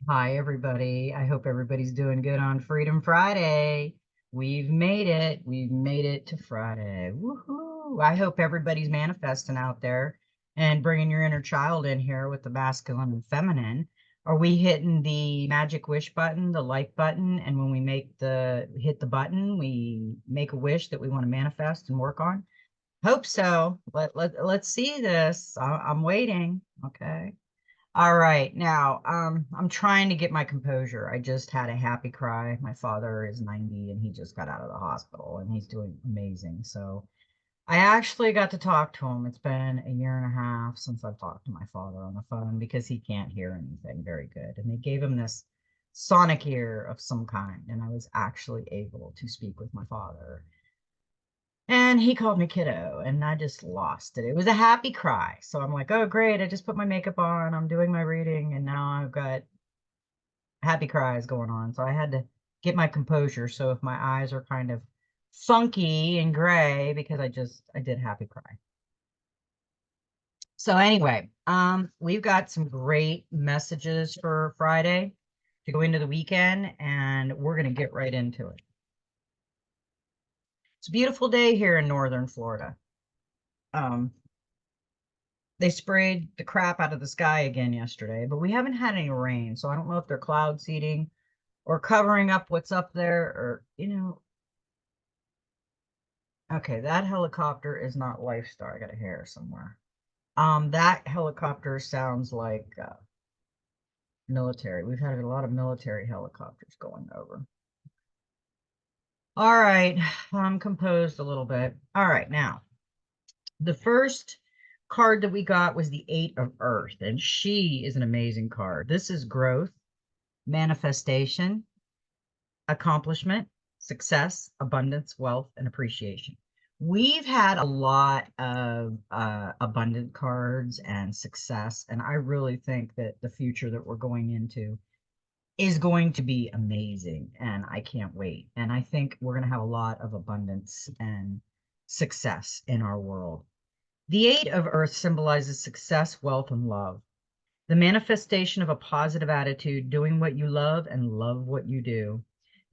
Hi, everybody. I hope everybody's doing good on Freedom Friday. We've made it. We've made it to Friday. Woohoo! I hope everybody's manifesting out there and bringing your inner child in here with the masculine and feminine. Are we hitting the magic wish button, the like button, and when we hit the button, we make a wish that we want to manifest and work on? Hope so. Let's see this. I'm waiting. Okay. All right. Now, I'm trying to get my composure. I just had a happy cry. My father is 90 and he just got out of the hospital and he's doing amazing. So I actually got to talk to him. It's been a year and a half since I've talked to my father on the phone because he can't hear anything very good. And they gave him this sonic ear of some kind, and I was actually able to speak with my father. And he called me kiddo, and I just lost it. It was a happy cry. So I'm like, oh, great. I just put my makeup on. I'm doing my reading, and now I've got happy cries going on. So I had to get my composure. So if my eyes are kind of funky and gray because I did happy cry. So anyway, we've got some great messages for Friday to go into the weekend, and we're going to get right into it. It's a beautiful day here in northern Florida. Um, They sprayed the crap out of the sky again yesterday, but we haven't had any rain, so I don't know if they're cloud seeding or covering up what's up there or. Okay, that helicopter is not Lifestar. I got a hair somewhere. That helicopter sounds like military. We've had a lot of military helicopters going over. All right, I'm composed a little bit. All right, now the first card that we got was the Eight of Earth, and she is an amazing card. This is growth, manifestation, accomplishment, success, abundance, wealth, and appreciation. We've had a lot of abundant cards and success, and I really think that the future that we're going into is going to be amazing, and I can't wait. And I think we're going to have a lot of abundance and success in our world. The Eight of Earth symbolizes success, wealth, and love. The manifestation of a positive attitude, doing what you love and love what you do.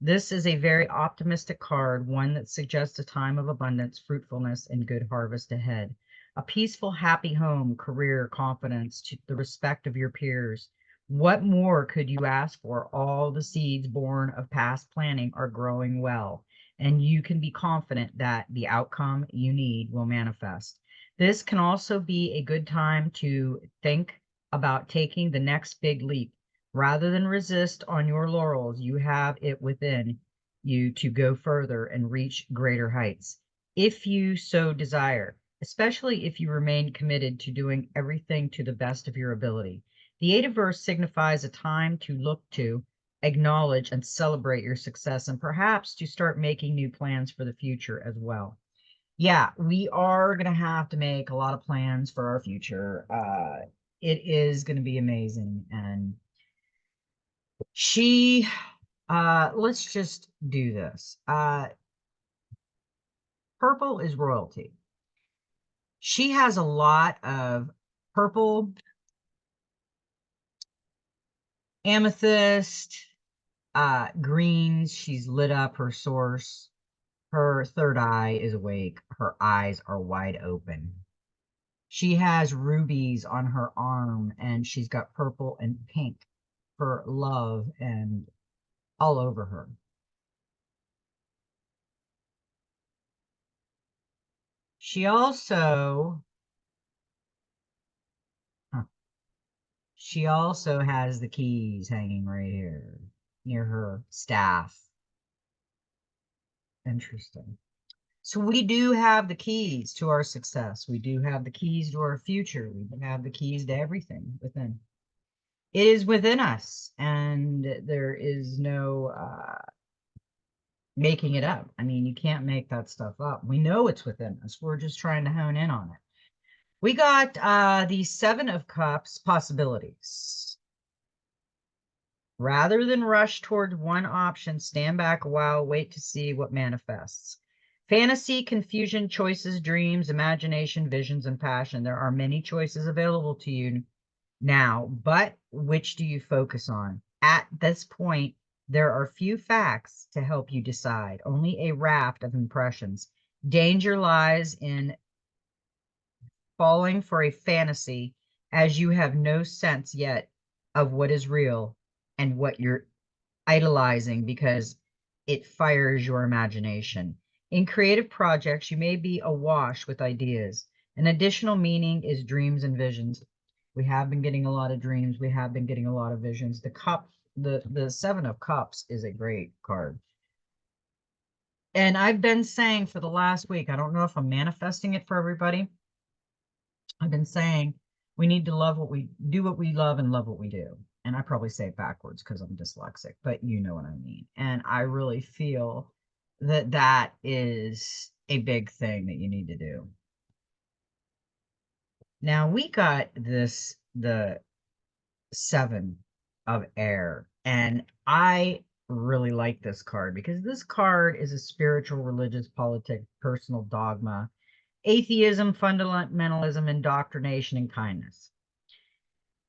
This is a very optimistic card, one that suggests a time of abundance, fruitfulness, and good harvest ahead. A peaceful, happy home, career, confidence, to the respect of your peers. What more could you ask for? All the seeds born of past planning are growing well, and you can be confident that the outcome you need will manifest. This can also be a good time to think about taking the next big leap. Rather than resist on your laurels, you have it within you to go further and reach greater heights, if you so desire, especially if you remain committed to doing everything to the best of your ability. The Eight of Verse signifies a time to look to, acknowledge, and celebrate your success, and perhaps to start making new plans for the future as well. Yeah, we are going to have to make a lot of plans for our future. It is going to be amazing. And she, let's just do this. Purple is royalty. She has a lot of purple, amethyst, greens. She's lit up her source. Her third eye is awake. Her eyes are wide open. She has rubies on her arm, and she's got purple and pink for love and all over her. She also huh, she also has the keys hanging right here near her staff. Interesting. So we do have the keys to our success. We do have the keys to our future. We do have the keys to everything within. It is within us, and there is no making it up. I mean, you can't make that stuff up. We know it's within us. We're just trying to hone in on it. We got the Seven of Cups possibilities. Rather than rush towards one option, stand back a while, wait to see what manifests. Fantasy, confusion, choices, dreams, imagination, visions, and passion. There are many choices available to you now, but which do you focus on? At this point, there are few facts to help you decide, only a raft of impressions. Danger lies in falling for a fantasy, as you have no sense yet of what is real and what you're idolizing, because it fires your imagination. In creative projects, you may be awash with ideas. An additional meaning is dreams and visions. We have been getting a lot of dreams. We have been getting a lot of visions. The Seven of Cups is a great card. And I've been saying for the last week, I don't know if I'm manifesting it for everybody. I've been saying we need to love what we do, what we love, and love what we do. And I probably say it backwards because I'm dyslexic, but you know what I mean. And I really feel that that is a big thing that you need to do. Now we got the Seven of Air, and I really like this card because this card is a spiritual, religious, politic, personal dogma, atheism, fundamentalism, indoctrination, and kindness.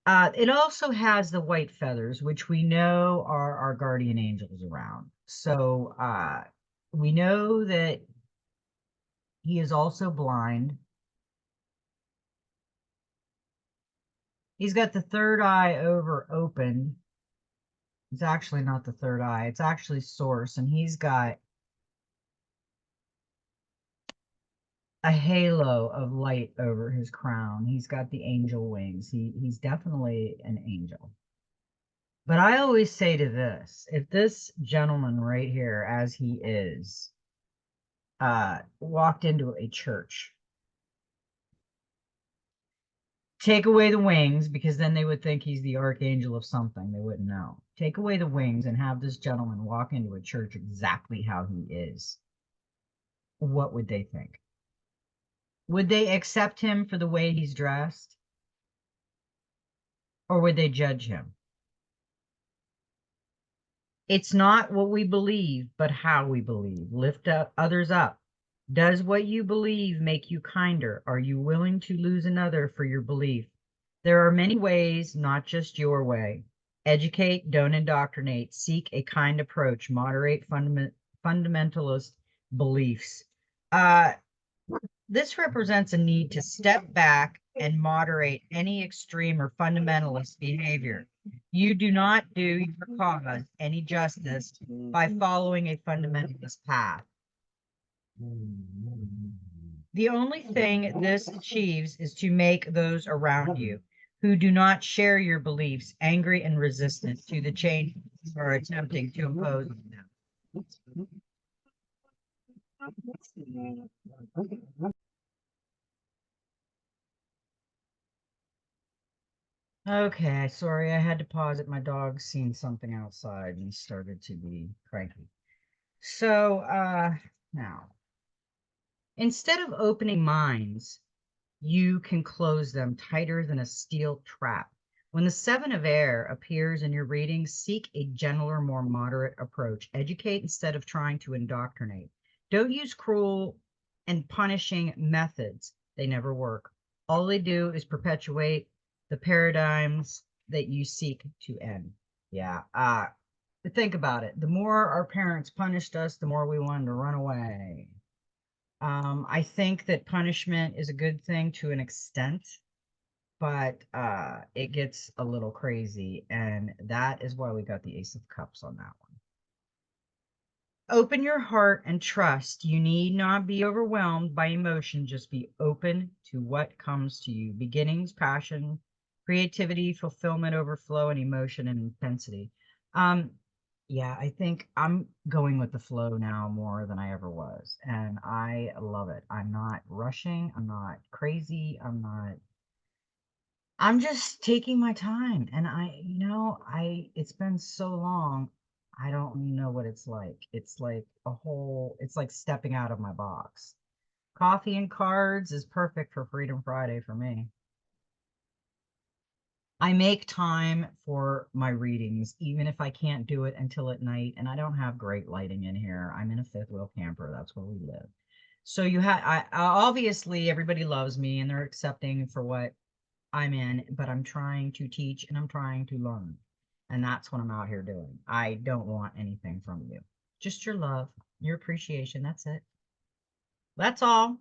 It also has the white feathers, which we know are our guardian angels around. So we know that he is also blind. He's got the third eye over open. It's actually not the third eye. It's actually source. And he's got a halo of light over his crown. He's got the angel wings. He's definitely an angel. But I always say to this, if this gentleman right here, as he is, walked into a church, take away the wings, because then they would think he's the archangel of something. They wouldn't know. Take away the wings and have this gentleman walk into a church exactly how he is. What would they think? Would they accept him for the way he's dressed? Or would they judge him? It's not what we believe, but how we believe. Lift up others up. Does what you believe make you kinder? Are you willing to lose another for your belief? There are many ways, not just your way. Educate, don't indoctrinate. Seek a kind approach. Moderate fundamentalist beliefs. This represents a need to step back and moderate any extreme or fundamentalist behavior. You do not do your cause any justice by following a fundamentalist path. The only thing this achieves is to make those around you who do not share your beliefs angry and resistant to the change you are attempting to impose on them. Okay, sorry, I had to pause it. My dog's seen something outside and started to be cranky. So, now, instead of opening minds, you can close them tighter than a steel trap. When the Seven of Air appears in your reading, seek a gentler, more moderate approach. Educate instead of trying to indoctrinate. Don't use cruel and punishing methods. They never work. All they do is perpetuate the paradigms that you seek to end. Yeah. Think about it. The more our parents punished us, the more we wanted to run away. I think that punishment is a good thing to an extent, but it gets a little crazy, and that is why we got the Ace of Cups on that one. Open your heart and trust. You need not be overwhelmed by emotion. Just be open to what comes to you. Beginnings, passion, creativity, fulfillment, overflow, and emotion and intensity. Yeah, I think I'm going with the flow now more than I ever was, and I love it. I'm not rushing. I'm not crazy. I'm just taking my time, and it's been so long. I don't know what it's like. It's like stepping out of my box. Coffee and cards is perfect for Freedom Friday for me. I make time for my readings, even if I can't do it until at night, and I don't have great lighting in here. I'm in a fifth wheel camper. That's where we live. So I obviously everybody loves me and they're accepting for what I'm in, but I'm trying to teach and I'm trying to learn. And that's what I'm out here doing. I don't want anything from you. Just your love, your appreciation. That's it. That's all.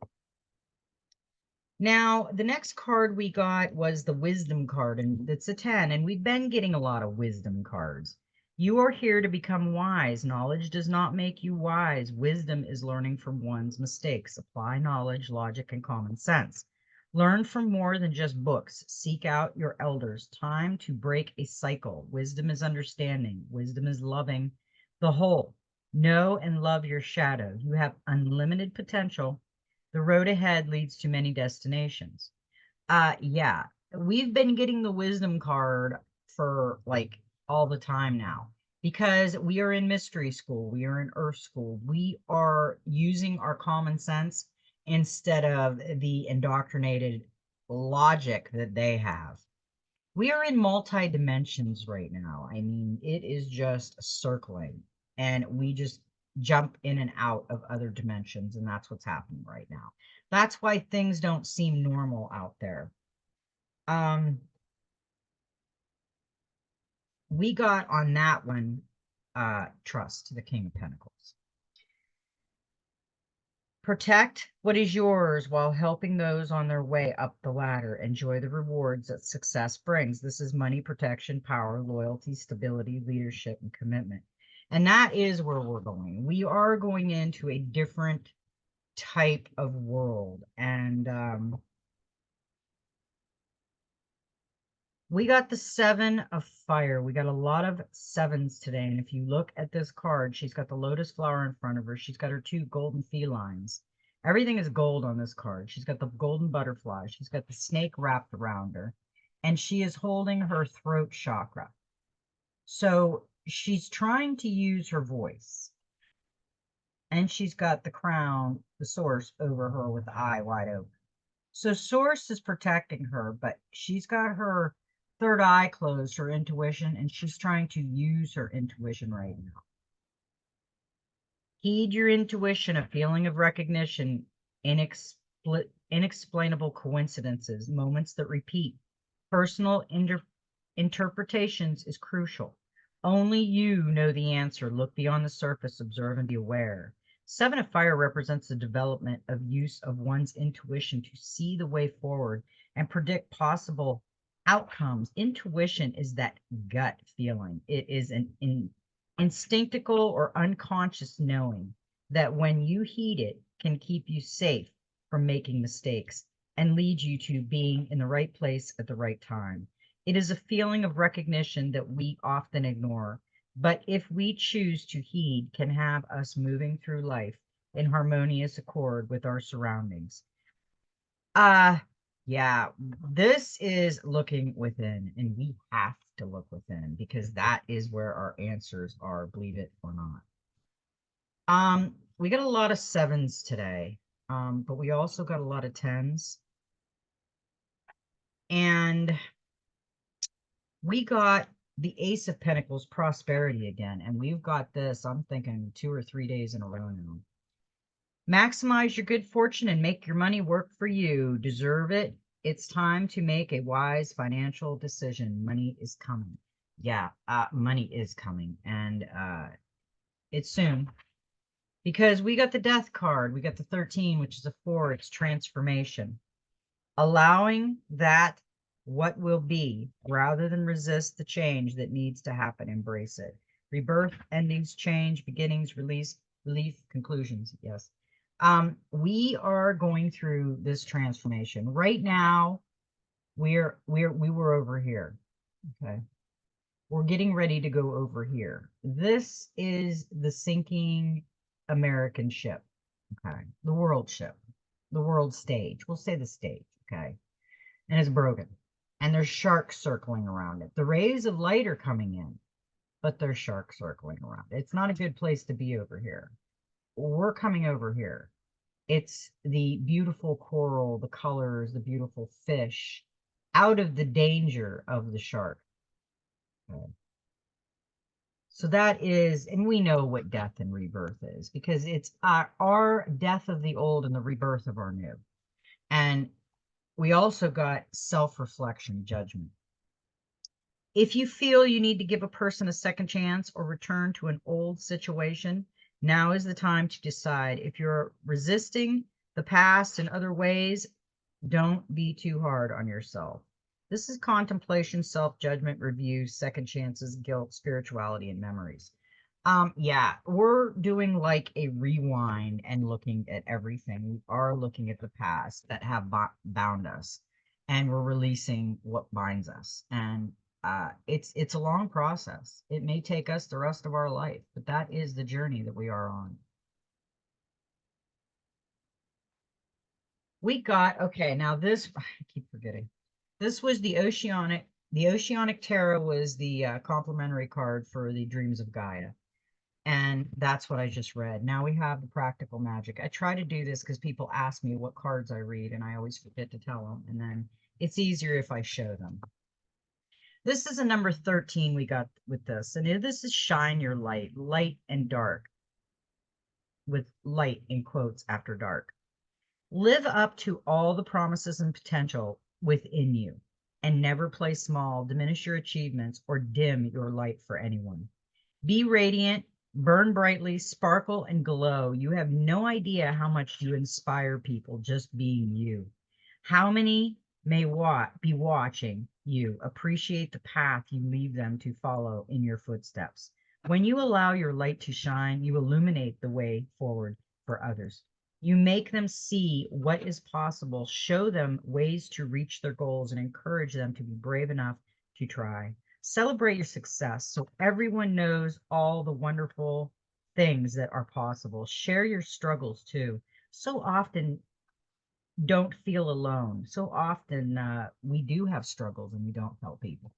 Now, the next card we got was the wisdom card, and it's a 10, and we've been getting a lot of wisdom cards. You are here to become wise. Knowledge does not make you wise. Wisdom is learning from one's mistakes. Apply knowledge, logic, and common sense. Learn from more than just books. Seek out your elders. Time to break a cycle. Wisdom is understanding. Wisdom is loving the whole. Know and love your shadow. You have unlimited potential. The road ahead leads to many destinations. Yeah, we've been getting the wisdom card for like all the time now because we are in mystery school, we are in earth school, we are using our common sense instead of the indoctrinated logic that they have. We are in multi dimensions right now. I mean, it is just circling, and we just jump in and out of other dimensions, and that's what's happening right now. That's why things don't seem normal out there. We got on that one, trust, the King of Pentacles. Protect what is yours while helping those on their way up the ladder. Enjoy the rewards that success brings. This is money, protection, power, loyalty, stability, leadership, and commitment. And that is where we're going. We are going into a different type of world. And we got the 7 of fire. We got a lot of 7s today. And if you look at this card, she's got the lotus flower in front of her. She's got her 2 golden felines. Everything is gold on this card. She's got the golden butterfly. She's got the snake wrapped around her. And she is holding her throat chakra. So she's trying to use her voice. And she's got the crown, the source, over her with the eye wide open. So source is protecting her, but she's got her third eye closed, her intuition, and she's trying to use her intuition right now. Heed your intuition, a feeling of recognition, inexplainable coincidences, moments that repeat. Personal interpretations is crucial. Only you know the answer. Look beyond the surface, observe, and be aware. 7 of fire represents the development of use of one's intuition to see the way forward and predict possible outcomes. Intuition is that gut feeling. It is an instinctical or unconscious knowing that when you heed it can keep you safe from making mistakes and lead you to being in the right place at the right time. It is a feeling of recognition that we often ignore, but if we choose to heed, can have us moving through life in harmonious accord with our surroundings. Yeah, this is looking within, and we have to look within because that is where our answers are, believe it or not. We got a lot of 7s today, but we also got a lot of 10s. And we got the Ace of Pentacles, prosperity again, and we've got this, I'm thinking 2 or 3 days in a row now. Maximize your good fortune and make your money work for you. Deserve it. It's time to make a wise financial decision. Money is coming. Yeah, money is coming, and it's soon. Because we got the death card. We got the 13, which is a 4. It's transformation. Allowing that what will be rather than resist the change that needs to happen. Embrace it. Rebirth, endings, change, beginnings, release, relief, conclusions. Yes. We are going through this transformation right now. We were over here. Okay. We're getting ready to go over here. This is the sinking American ship. Okay. The world ship, the world stage. We'll say the stage. Okay. And it's broken. And there's sharks circling around it. The rays of light are coming in, but there's sharks circling around it. It's not a good place to be over here. We're coming over here. It's the beautiful coral, the colors, the beautiful fish, out of the danger of the shark. Okay. So that is, and we know what death and rebirth is because it's our death of the old and the rebirth of our new. And we also got self-reflection, judgment. If you feel you need to give a person a second chance or return to an old situation, now is the time to decide. If you're resisting the past in other ways, don't be too hard on yourself. This is contemplation, self-judgment, review, second chances, guilt, spirituality, and memories. Yeah, we're doing like a rewind and looking at everything. We are looking at the past that have bound us, and we're releasing what binds us. And it's a long process. It may take us the rest of our life, but that is the journey that we are on. We got okay. Now this I keep forgetting. This was the Oceanic. The Oceanic Tarot was the complementary card for the Dreams of Gaia. And that's what I just read. Now we have the practical magic. I try to do this because people ask me what cards I read, and I always forget to tell them. And then it's easier if I show them. This is a number 13 we got with this. And this is shine your light, light and dark, with light in quotes after dark. Live up to all the promises and potential within you, and never play small, diminish your achievements, or dim your light for anyone. Be radiant, burn brightly, sparkle, and glow. You have no idea how much you inspire people just being you. How many may be watching you appreciate the path you leave them to follow in your footsteps. When you allow your light to shine, you illuminate the way forward for others. You make them see what is possible, show them ways to reach their goals, and encourage them to be brave enough to try. Celebrate your success so everyone knows all the wonderful things that are possible. Share your struggles too. So often, don't feel alone. So often, we do have struggles and we don't tell people.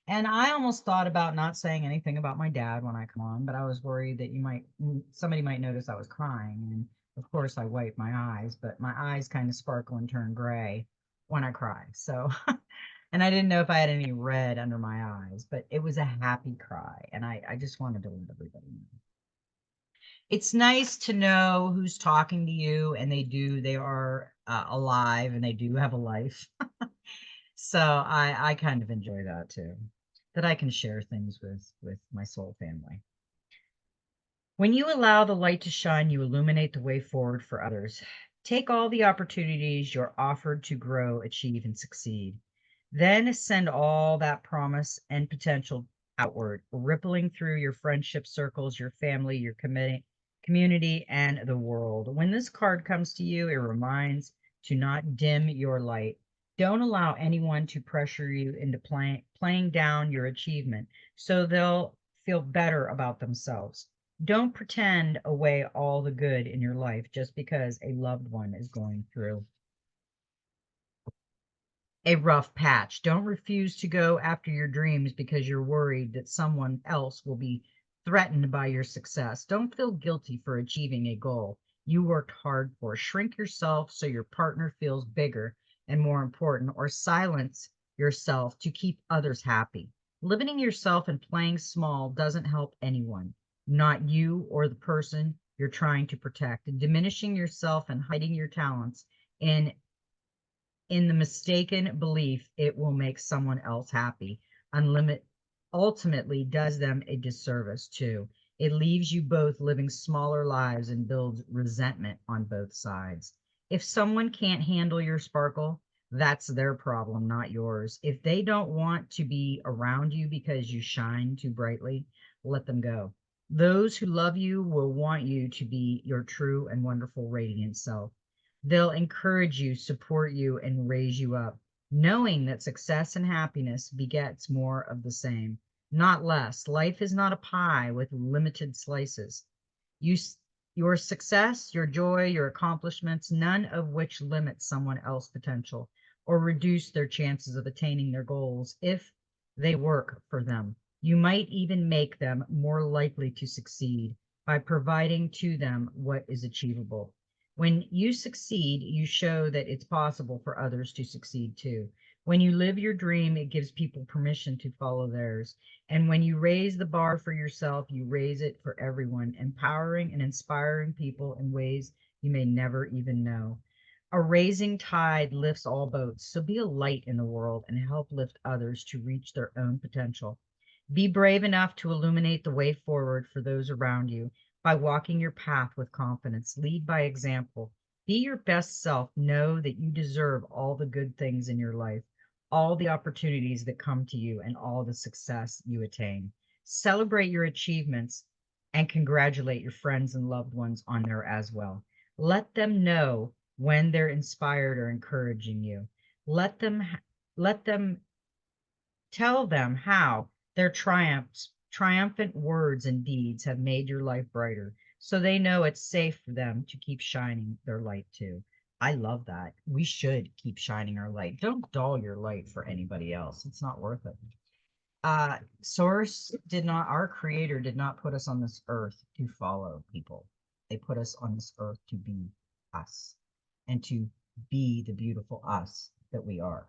And I almost thought about not saying anything about my dad when I come on, but I was worried that somebody might notice I was crying. And of course, I wipe my eyes, but my eyes kind of sparkle and turn gray when I cry. So, and I didn't know if I had any red under my eyes, but it was a happy cry. And I just wanted to let everybody know. It's nice to know who's talking to you and they are alive and they do have a life. So I kind of enjoy that too, that I can share things with my soul family. When you allow the light to shine, you illuminate the way forward for others. Take all the opportunities you're offered to grow, achieve, and succeed. Then send all that promise and potential outward, rippling through your friendship circles, your family, your community, and the world. When this card comes to you, it reminds to not dim your light. Don't allow anyone to pressure you into playing down your achievement so they'll feel better about themselves. Don't pretend away all the good in your life just because a loved one is going through a rough patch. Don't refuse to go after your dreams because you're worried that someone else will be threatened by your success. Don't feel guilty for achieving a goal you worked hard for. Shrink yourself so your partner feels bigger and more important, or silence yourself to keep others happy. Limiting yourself and playing small doesn't help anyone, not you or the person you're trying to protect. Diminishing yourself and hiding your talents in the mistaken belief it will make someone else happy unlimit ultimately does them a disservice too. It leaves you both living smaller lives and builds resentment on both sides. If someone can't handle your sparkle, that's their problem, not yours. If they don't want to be around you because you shine too brightly, let them go. Those who love you will want you to be your true and wonderful radiant self. They'll encourage you, support you, and raise you up, knowing that success and happiness begets more of the same, not less. Life is not a pie with limited slices. You, your success, your joy, your accomplishments, none of which limit someone else's potential or reduce their chances of attaining their goals if they work for them. You might even make them more likely to succeed by providing to them what is achievable. When you succeed, you show that it's possible for others to succeed too. When you live your dream, it gives people permission to follow theirs. And when you raise the bar for yourself, you raise it for everyone, empowering and inspiring people in ways you may never even know. A raising tide lifts all boats, so be a light in the world and help lift others to reach their own potential. Be brave enough to illuminate the way forward for those around you by walking your path with confidence. Lead by example. Be your best self. Know that you deserve all the good things in your life, all the opportunities that come to you, and all the success you attain. Celebrate your achievements and congratulate your friends and loved ones on there as well. Let them know when they're inspired or encouraging you. Let them tell them how their triumphant words and deeds have made your life brighter, so they know it's safe for them to keep shining their light too. I love that. We should keep shining our light. Don't dull your light for anybody else. It's not worth it. Source did not, our creator did not put us on this earth to follow people. They put us on this earth to be us and to be the beautiful us that we are.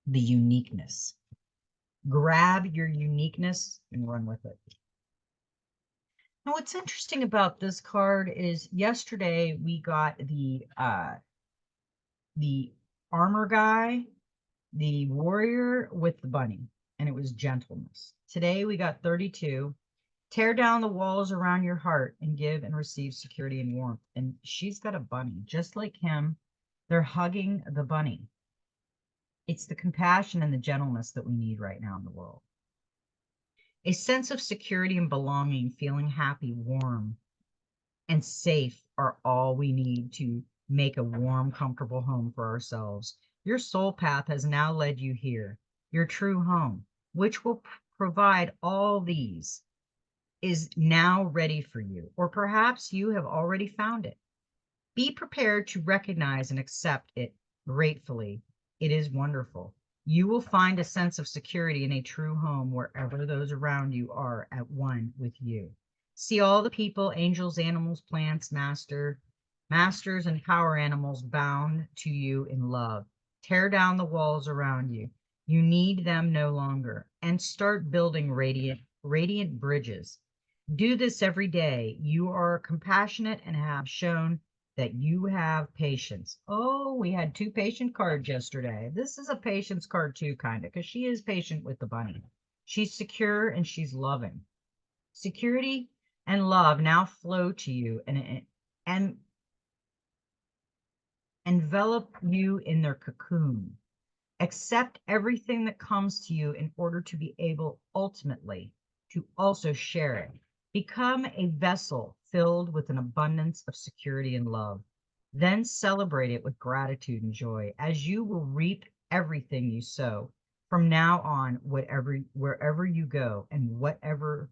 The uniqueness. Grab your uniqueness and run with it. Now, what's interesting about this card is yesterday we got the armor guy, the warrior with the bunny, and it was gentleness. Today we got 32. Tear down the walls around your heart and give and receive security and warmth. And she's got a bunny, just like him. They're hugging the bunny. It's the compassion and the gentleness that we need right now in the world. A sense of security and belonging, feeling happy, warm, and safe are all we need to make a warm, comfortable home for ourselves. Your soul path has now led you here, your true home, which will provide all these, is now ready for you, or perhaps you have already found it. Be prepared to recognize and accept it gratefully. It is wonderful. You will find a sense of security in a true home wherever those around you are at one with you. See all the people, angels, animals, plants, masters, and power animals bound to you in love. Tear down the walls around you. You need them no longer, and start building radiant bridges. Do this every day. You are compassionate and have shown that you have patience. Oh, we had 2 patient cards yesterday. This is a patience card too, kind of, because she is patient with the bunny. She's secure and she's loving. Security and love now flow to you and envelop you in their cocoon. Accept everything that comes to you in order to be able ultimately to also share it. Become a vessel filled with an abundance of security and love. Then celebrate it with gratitude and joy, as you will reap everything you sow. From now on, wherever you go and wherever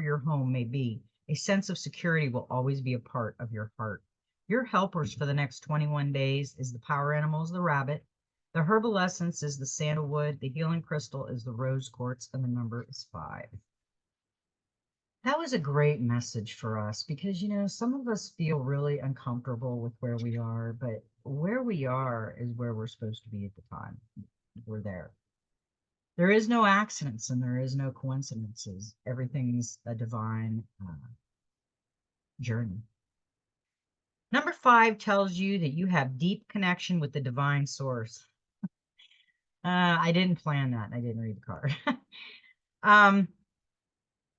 your home may be, a sense of security will always be a part of your heart. Your helpers for the next 21 days is the power animals, the rabbit. The herbal essence is the sandalwood. The healing crystal is the rose quartz, and the number is 5. That was a great message for us because, some of us feel really uncomfortable with where we are, but where we are is where we're supposed to be at the time. We're there. There is no accidents and there is no coincidences. Everything's a divine journey. Number 5 tells you that you have deep connection with the divine source. I didn't plan that. I didn't read the card.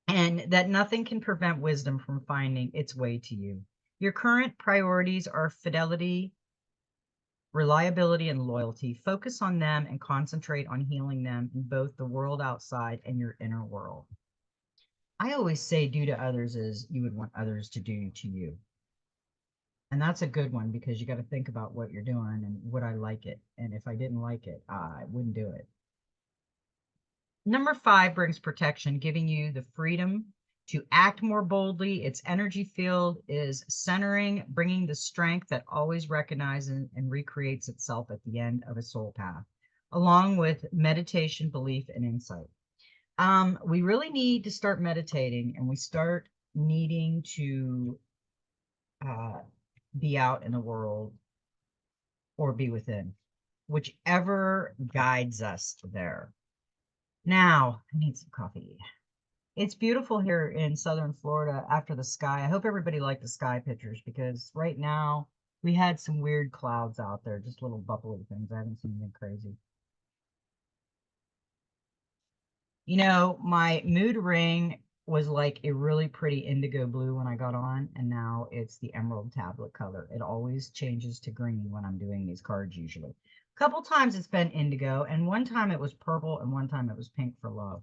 And that nothing can prevent wisdom from finding its way to you. Your current priorities are fidelity, reliability, and loyalty. Focus on them and concentrate on healing them in both the world outside and your inner world. I always say do to others as you would want others to do to you. And that's a good one because you got to think about what you're doing and would I like it? And if I didn't like it, I wouldn't do it. Number 5 brings protection, giving you the freedom to act more boldly. Its energy field is centering, bringing the strength that always recognizes and recreates itself at the end of a soul path, along with meditation, belief, and insight. We really need to start meditating, and we start needing to be out in the world or be within, whichever guides us there. Now, I need some coffee. It's beautiful here in southern Florida after the sky. I hope everybody liked the sky pictures because right now we had some weird clouds out there, just little bubbly things. I haven't seen anything crazy. You know, my mood ring was like a really pretty indigo blue when I got on, and now it's the emerald tablet color. It always changes to green when I'm doing these cards usually. A couple times it's been indigo, and one time it was purple, and one time it was pink for love.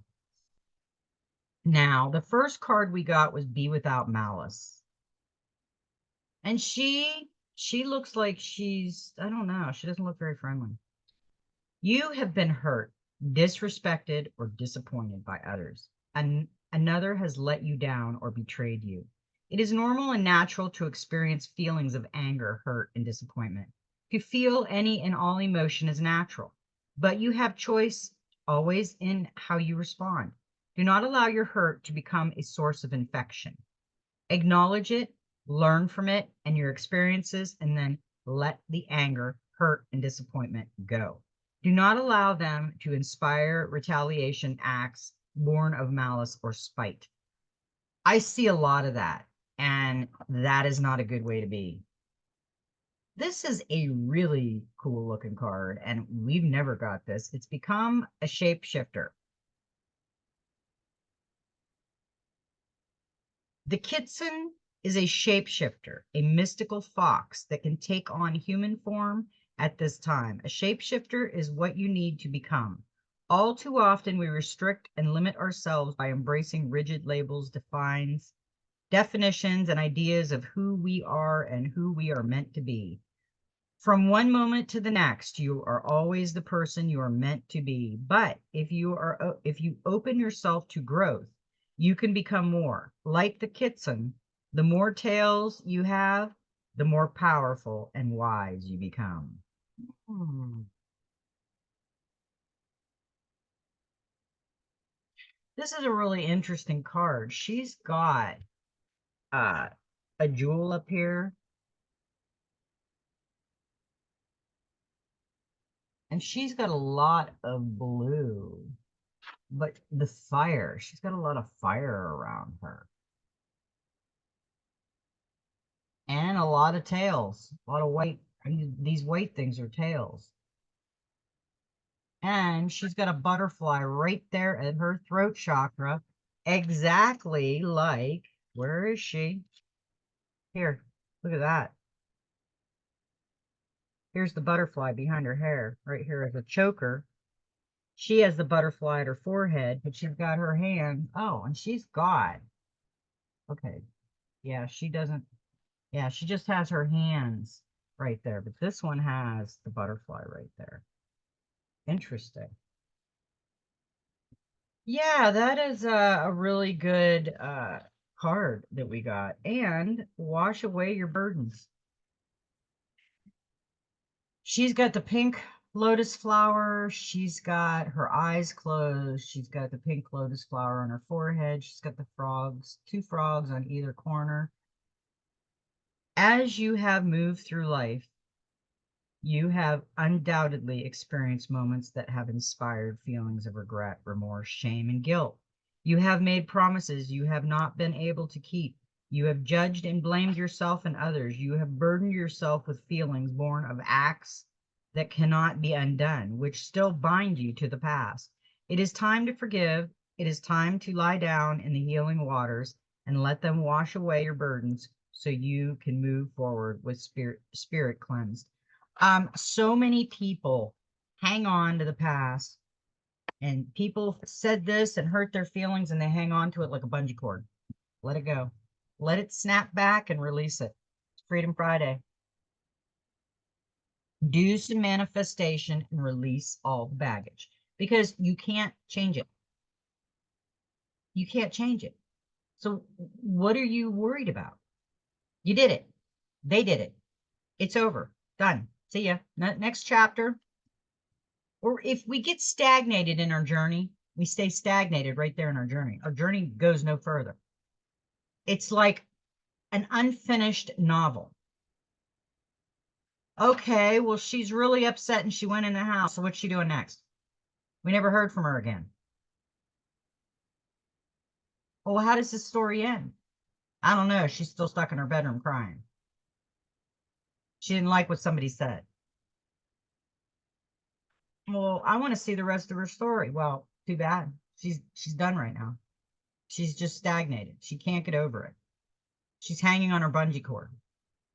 Now, the first card we got was Be Without Malice. And she looks like she's, I don't know, she doesn't look very friendly. You have been hurt, disrespected, or disappointed by others. Another has let you down or betrayed you. It is normal and natural to experience feelings of anger, hurt, and disappointment. To feel any and all emotion is natural, but you have choice always in how you respond. Do not allow your hurt to become a source of infection. Acknowledge it, learn from it and your experiences, and then let the anger, hurt, and disappointment go. Do not allow them to inspire retaliation acts born of malice or spite. I see a lot of that, and that is not a good way to be. This is a really cool looking card, and we've never got this. It's become a shapeshifter. The Kitson is a shapeshifter, a mystical fox that can take on human form at this time. A shapeshifter is what you need to become. All too often, we restrict and limit ourselves by embracing rigid labels, definitions, and ideas of who we are and who we are meant to be. From one moment to the next, you are always the person you are meant to be. But if you open yourself to growth, you can become more. Like the Kitson, the more tails you have, the more powerful and wise you become. This is a really interesting card. She's got uh, a jewel up here, and she's got a lot of blue. But the fire, she's got a lot of fire around her. And a lot of tails, a lot of white. These white things are tails. And she's got a butterfly right there at her throat chakra, exactly like, where is she? Here, look at that. Here's the butterfly behind her hair, right here as a choker. She has the butterfly at her forehead, but she's got her hand. Oh, and she's got, okay, yeah, she doesn't, yeah, she just has her hands right there, but this one has the butterfly right there. Interesting. Yeah, that is a really good card that we got. And wash away your burdens. She's got the pink lotus flower. She's got her eyes closed. She's got the pink lotus flower on her forehead. She's got the frogs, two frogs on either corner. As you have moved through life, you have undoubtedly experienced moments that have inspired feelings of regret, remorse, shame, and guilt. You have made promises you have not been able to keep. You have judged and blamed yourself and others. You have burdened yourself with feelings born of acts that cannot be undone, which still bind you to the past. It is time to forgive. It is time to lie down in the healing waters and let them wash away your burdens so you can move forward with spirit cleansed. So many people hang on to the past, and people said this and hurt their feelings, and they hang on to it like a bungee cord. Let it go. Let it snap back and release it. It's Freedom Friday. Do some manifestation and release all the baggage because you can't change it. You can't change it. So what are you worried about? You did it. They did it. It's over. Done. See ya. Next chapter. Or if we get stagnated in our journey, we stay stagnated right there in our journey. Our journey goes no further. It's like an unfinished novel. Okay, well, she's really upset and she went in the house. So what's she doing next? We never heard from her again. Well, how does this story end? I don't know. She's still stuck in her bedroom crying. She didn't like what somebody said. Well, I want to see the rest of her story. Well, too bad. She's done right now. She's just stagnated. She can't get over it. She's hanging on her bungee cord.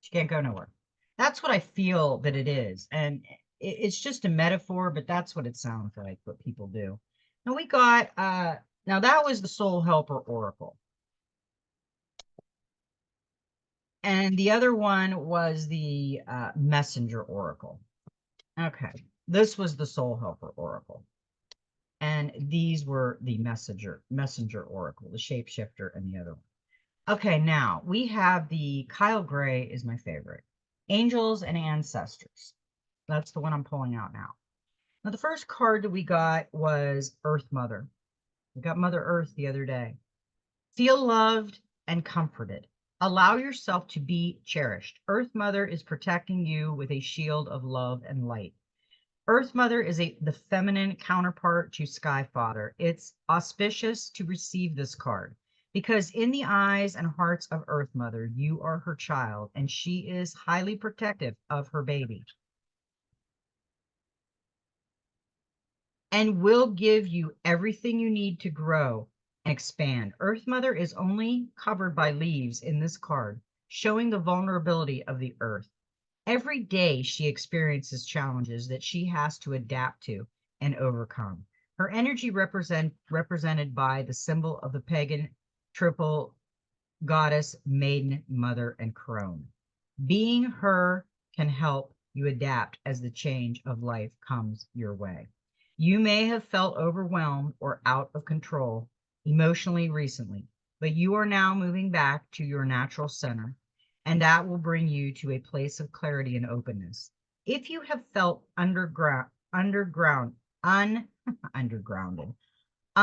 She can't go nowhere. That's what I feel that it is. And it's just a metaphor, but that's what it sounds like, what people do. Now we got now that was the Soul Helper Oracle. And the other one was the Messenger Oracle. Okay. This was the Soul Helper Oracle. And these were the messenger oracle, the shapeshifter, and the other one. Okay, now we have the Kyle Gray is my favorite. Angels and Ancestors. That's the one I'm pulling out now. Now, the first card that we got was Earth Mother. We got Mother Earth the other day. Feel loved and comforted. Allow yourself to be cherished. Earth Mother is protecting you with a shield of love and light. Earth Mother is the feminine counterpart to Sky Father. It's auspicious to receive this card because in the eyes and hearts of Earth Mother, you are her child and she is highly protective of her baby and will give you everything you need to grow and expand. Earth Mother is only covered by leaves in this card, showing the vulnerability of the earth. Every day she experiences challenges that she has to adapt to and overcome. Her energy represented by the symbol of the pagan triple goddess, maiden, mother, and crone. Being her can help you adapt as the change of life comes your way. You may have felt overwhelmed or out of control emotionally recently, but you are now moving back to your natural center, and that will bring you to a place of clarity and openness. If you have felt undergrounded,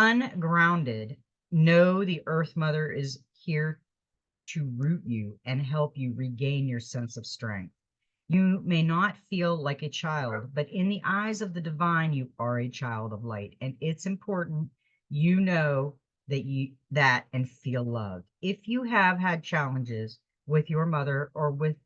ungrounded, know the Earth Mother is here to root you and help you regain your sense of strength. You may not feel like a child, but in the eyes of the divine, you are a child of light. And it's important you know that and feel loved. If you have had challenges with your mother or with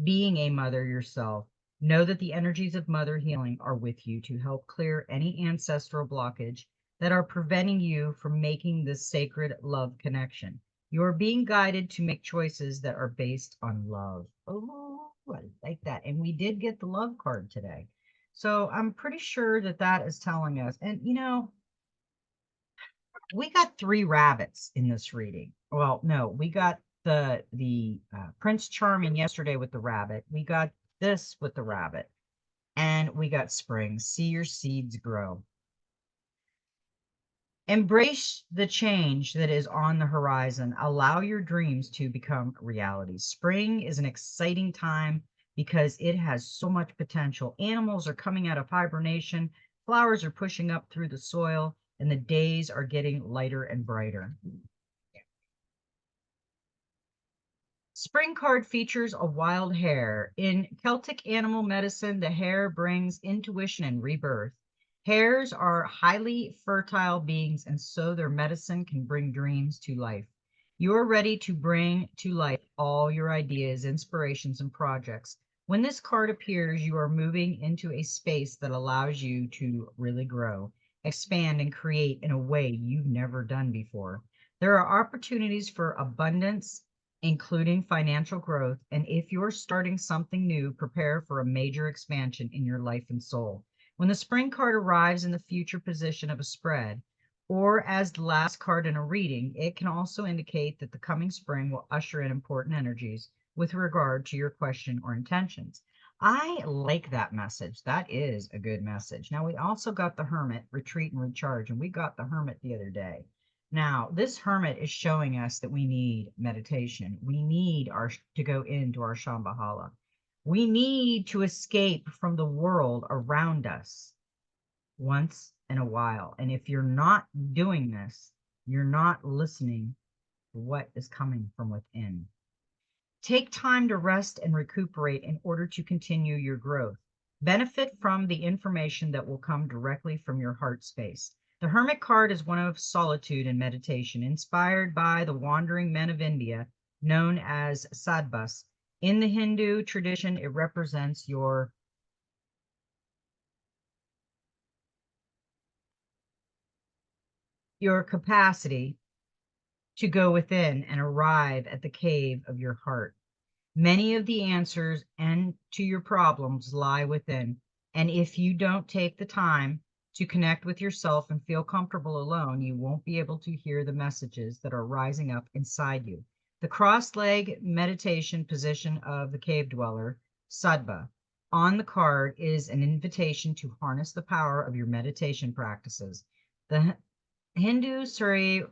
being a mother yourself, know that the energies of mother healing are with you to help clear any ancestral blockage that are preventing you from making this sacred love connection. You are being guided to make choices that are based on love. Oh, I like that. And we did get the love card today. So I'm pretty sure that that is telling us. And, we got three rabbits in this reading. Well, no, we got the Prince Charming yesterday with the rabbit. We got this with the rabbit. And we got spring. See your seeds grow. Embrace the change that is on the horizon. Allow your dreams to become reality. Spring is an exciting time because it has so much potential. Animals are coming out of hibernation, flowers are pushing up through the soil, and the days are getting lighter and brighter. Spring card features a wild hare. In Celtic animal medicine, the hare brings intuition and rebirth. Hares are highly fertile beings, and so their medicine can bring dreams to life. You are ready to bring to life all your ideas, inspirations, and projects. When this card appears, you are moving into a space that allows you to really grow, expand, and create in a way you've never done before. There are opportunities for abundance, including financial growth. And if you're starting something new, prepare for a major expansion in your life and soul. When the spring card arrives in the future position of a spread, or as the last card in a reading, it can also indicate that the coming spring will usher in important energies with regard to your question or intentions. I like that message. That is a good message. Now, we also got the Hermit, retreat and recharge, and we got the Hermit the other day. Now, this hermit is showing us that we need meditation. We need to go into our Shambhala. We need to escape from the world around us once in a while. And if you're not doing this, you're not listening to what is coming from within. Take time to rest and recuperate in order to continue your growth. Benefit from the information that will come directly from your heart space. The Hermit card is one of solitude and meditation, inspired by the wandering men of India known as sadhus. In the Hindu tradition, it represents your capacity to go within and arrive at the cave of your heart. Many of the answers and to your problems lie within. And if you don't take the time to connect with yourself and feel comfortable alone, you won't be able to hear the messages that are rising up inside you. The cross-leg meditation position of the cave dweller, Sadhva, on the card is an invitation to harness the power of your meditation practices. The Hindu Surya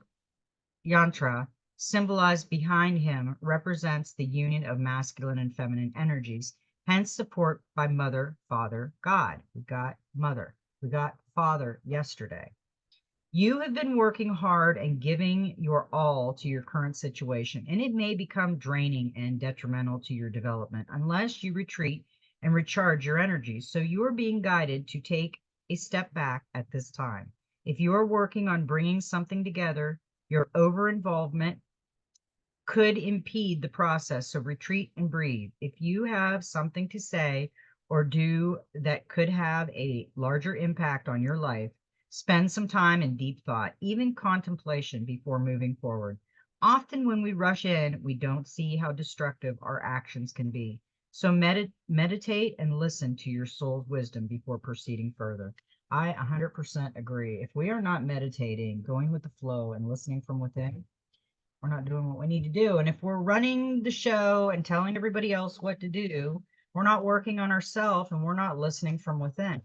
yantra, symbolized behind him, represents the union of masculine and feminine energies, hence support by mother, father, God. We got mother. We got father yesterday. You have been working hard and giving your all to your current situation, and it may become draining and detrimental to your development unless you retreat and recharge your energy. So you are being guided to take a step back at this time. If you are working on bringing something together, your over-involvement could impede the process, so retreat and breathe. If you have something to say or do that could have a larger impact on your life, spend some time in deep thought, even contemplation before moving forward. Often when we rush in, we don't see how destructive our actions can be. So meditate and listen to your soul's wisdom before proceeding further. I 100% agree. If we are not meditating, going with the flow and listening from within, we're not doing what we need to do. And if we're running the show and telling everybody else what to do, we're not working on ourselves and we're not listening from within.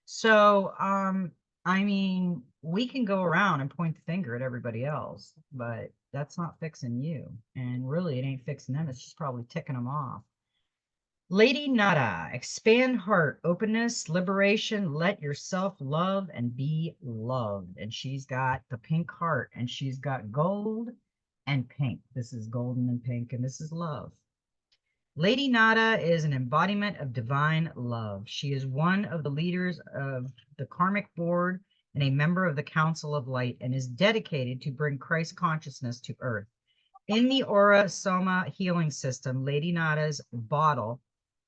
So, I mean, we can go around and point the finger at everybody else, but that's not fixing you. And really, it ain't fixing them. It's just probably ticking them off. Lady Nada, expand heart, openness, liberation, let yourself love and be loved. And she's got the pink heart and she's got gold and pink. This is golden and pink, and this is love. Lady Nada is an embodiment of divine love. She is one of the leaders of the Karmic Board and a member of the Council of Light and is dedicated to bring Christ consciousness to Earth. In the Aura Soma healing system, Lady Nada's bottle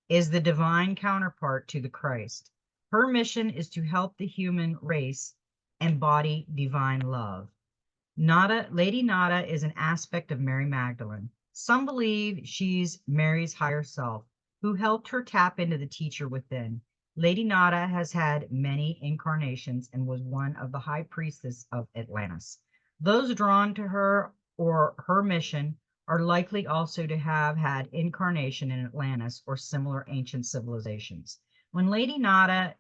is the divine counterpart to the Christ. Her mission is to help the human race embody divine love. Lady Nada is an aspect of Mary Magdalene. Some believe she's Mary's higher self, who helped her tap into the teacher within. Lady Nada has had many incarnations and was one of the high priestess of Atlantis. Those drawn to her or her mission are likely also to have had incarnation in Atlantis or similar ancient civilizations. When Lady Nada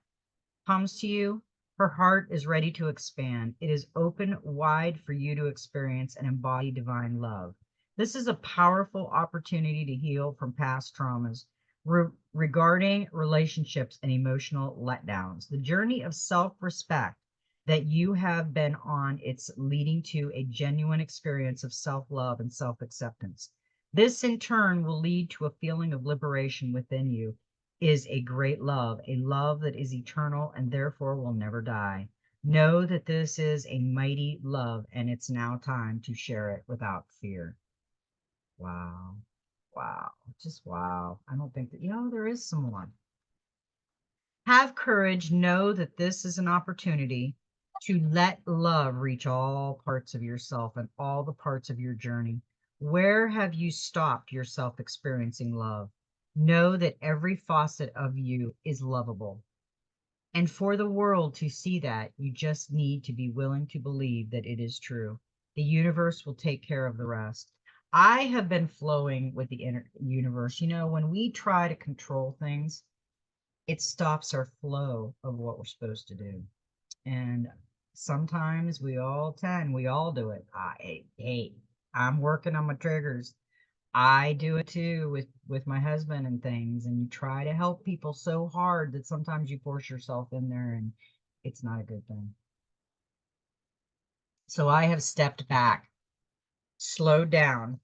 comes to you, her heart is ready to expand. It is open wide for you to experience and embody divine love. This is a powerful opportunity to heal from past traumas regarding relationships and emotional letdowns. The journey of self-respect that you have been on, it's leading to a genuine experience of self-love and self-acceptance. This in turn will lead to a feeling of liberation within you is a great love, a love that is eternal and therefore will never die. Know that this is a mighty love and it's now time to share it without fear. Wow. Wow. Just wow. I don't think that, there is some more. Have courage. Know that this is an opportunity to let love reach all parts of yourself and all the parts of your journey. Where have you stopped yourself experiencing love? Know that every facet of you is lovable. And for the world to see that, you just need to be willing to believe that it is true. The universe will take care of the rest. I have been flowing with the universe. When we try to control things, it stops our flow of what we're supposed to do. And sometimes we all do it. Hey, I'm working on my triggers. I do it too with my husband and things, and you try to help people so hard that sometimes you force yourself in there and it's not a good thing. So I have stepped back, slowed down,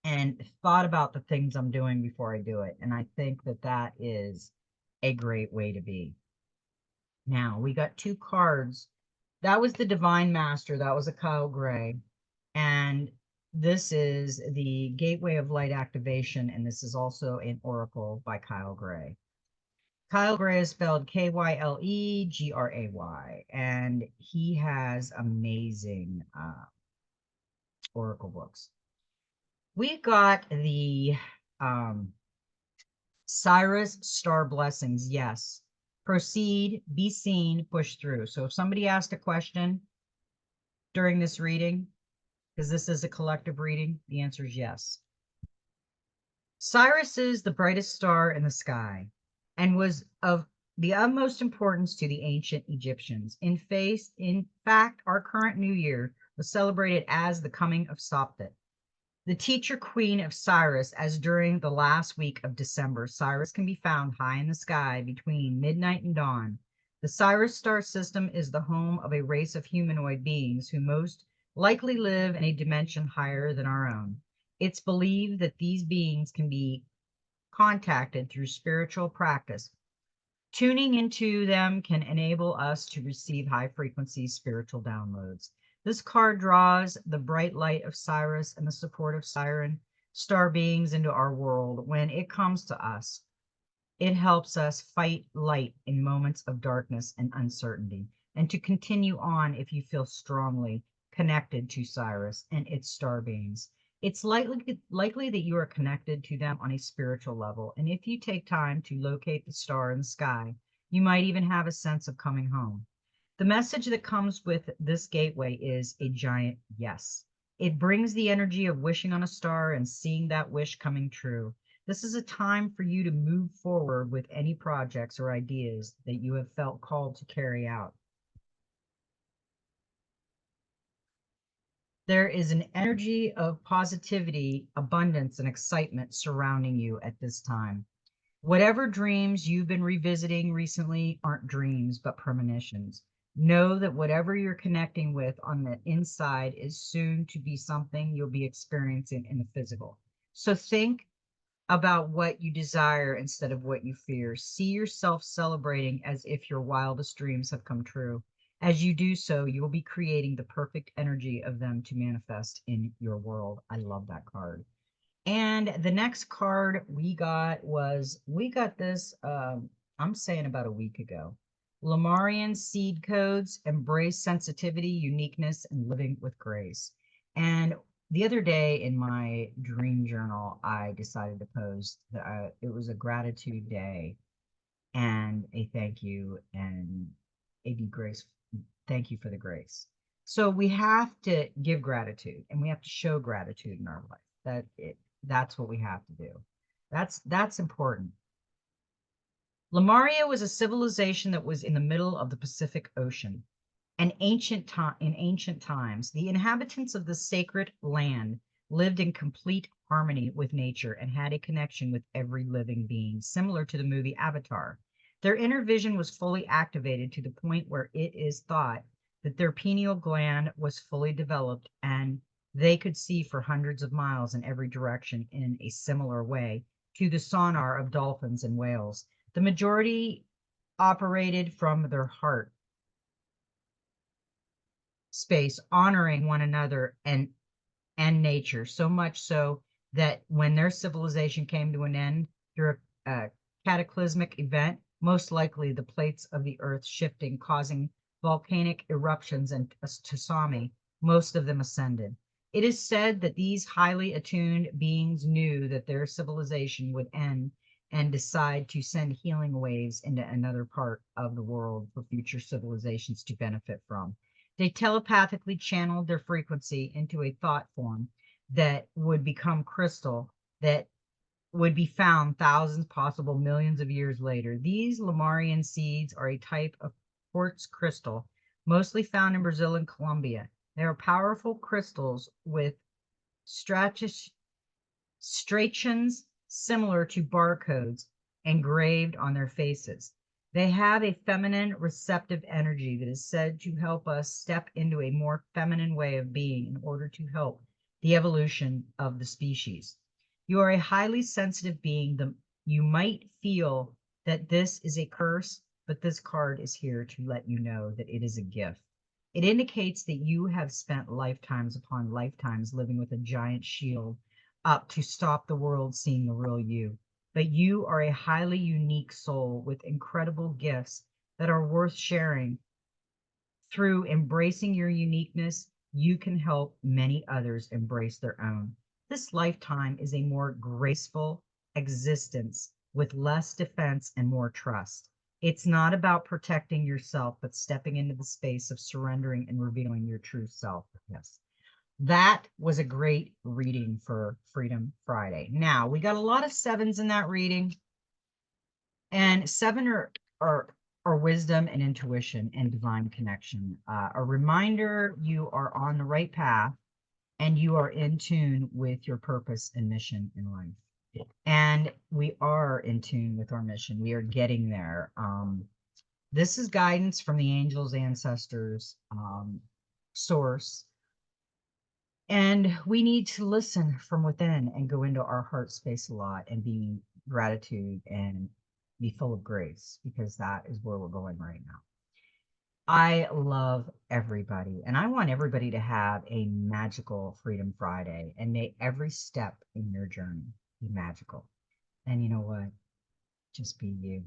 and thought about the things I'm doing before I do it. And I think that that is a great way to be. Now, we got two cards That was the Divine Master. That was a Kyle Gray. And this is the Gateway of Light Activation. And this is also an Oracle by Kyle Gray. Kyle Gray is spelled Kyle And he has amazing Oracle books. We got the Cyrus Star Blessings. Yes. Proceed, be seen, push through. So if somebody asked a question during this reading, because this is a collective reading, the answer is yes. Cyrus is the brightest star in the sky and was of the utmost importance to the ancient Egyptians. In fact, our current New Year was celebrated as the coming of Sopdet, the teacher queen of Cyrus, as during the last week of December, Cyrus can be found high in the sky between midnight and dawn. The Cyrus star system is the home of a race of humanoid beings who most likely live in a dimension higher than our own. It's believed that these beings can be contacted through spiritual practice. Tuning into them can enable us to receive high frequency spiritual downloads. This card draws the bright light of Cyrus and the support of Siren star beings into our world. When it comes to us, it helps us fight light in moments of darkness and uncertainty, and to continue on if you feel strongly connected to Cyrus and its star beings. It's likely that you are connected to them on a spiritual level, and if you take time to locate the star in the sky, you might even have a sense of coming home. The message that comes with this gateway is a giant yes. It brings the energy of wishing on a star and seeing that wish coming true. This is a time for you to move forward with any projects or ideas that you have felt called to carry out. There is an energy of positivity, abundance, and excitement surrounding you at this time. Whatever dreams you've been revisiting recently aren't dreams, but premonitions. Know that whatever you're connecting with on the inside is soon to be something you'll be experiencing in the physical. So think about what you desire instead of what you fear. See yourself celebrating as if your wildest dreams have come true. As you do so, you will be creating the perfect energy of them to manifest in your world. I love that card. And the next card we got this, I'm saying about a week ago. Lemurian Seed Codes, Embrace Sensitivity, Uniqueness, and Living with Grace. And the other day in my dream journal, I decided to post that it was a gratitude day and a thank you and a grace. Thank you for the grace. So we have to give gratitude and we have to show gratitude in our life. That's what we have to do. That's important. Lemuria was a civilization that was in the middle of the Pacific Ocean. In ancient times, the inhabitants of the sacred land lived in complete harmony with nature and had a connection with every living being, similar to the movie Avatar. Their inner vision was fully activated to the point where it is thought that their pineal gland was fully developed and they could see for hundreds of miles in every direction in a similar way to the sonar of dolphins and whales. The majority operated from their heart space, honoring one another and nature, so much so that when their civilization came to an end through a cataclysmic event, most likely the plates of the earth shifting, causing volcanic eruptions and a tsunami, most of them ascended. It is said that these highly attuned beings knew that their civilization would end and decide to send healing waves into another part of the world for future civilizations to benefit from. They telepathically channeled their frequency into a thought form that would become crystal, that would be found thousands, possible millions of years later. These Lemurian seeds are a type of quartz crystal, mostly found in Brazil and Colombia. They are powerful crystals with striations similar to barcodes engraved on their faces. They have a feminine receptive energy that is said to help us step into a more feminine way of being in order to help the evolution of the species. You are a highly sensitive being. You might feel that this is a curse, but this card is here to let you know that it is a gift. It indicates that you have spent lifetimes upon lifetimes living with a giant shield up to stop the world seeing the real you. But you are a highly unique soul with incredible gifts that are worth sharing. Through embracing your uniqueness, you can help many others embrace their own. This lifetime is a more graceful existence with less defense and more trust. It's not about protecting yourself, but stepping into the space of surrendering and revealing your true self. Yes. That was a great reading for Freedom Friday. Now, we got a lot of sevens in that reading, and seven are wisdom and intuition and divine connection. A reminder you are on the right path and you are in tune with your purpose and mission in life. And we are in tune with our mission. We are getting there. This is guidance from the angels, ancestors, source. And we need to listen from within and go into our heart space a lot and be gratitude and be full of grace, because that is where we're going right now. I love everybody, and I want everybody to have a magical Freedom Friday, and may every step in your journey be magical. And you know what? Just be you.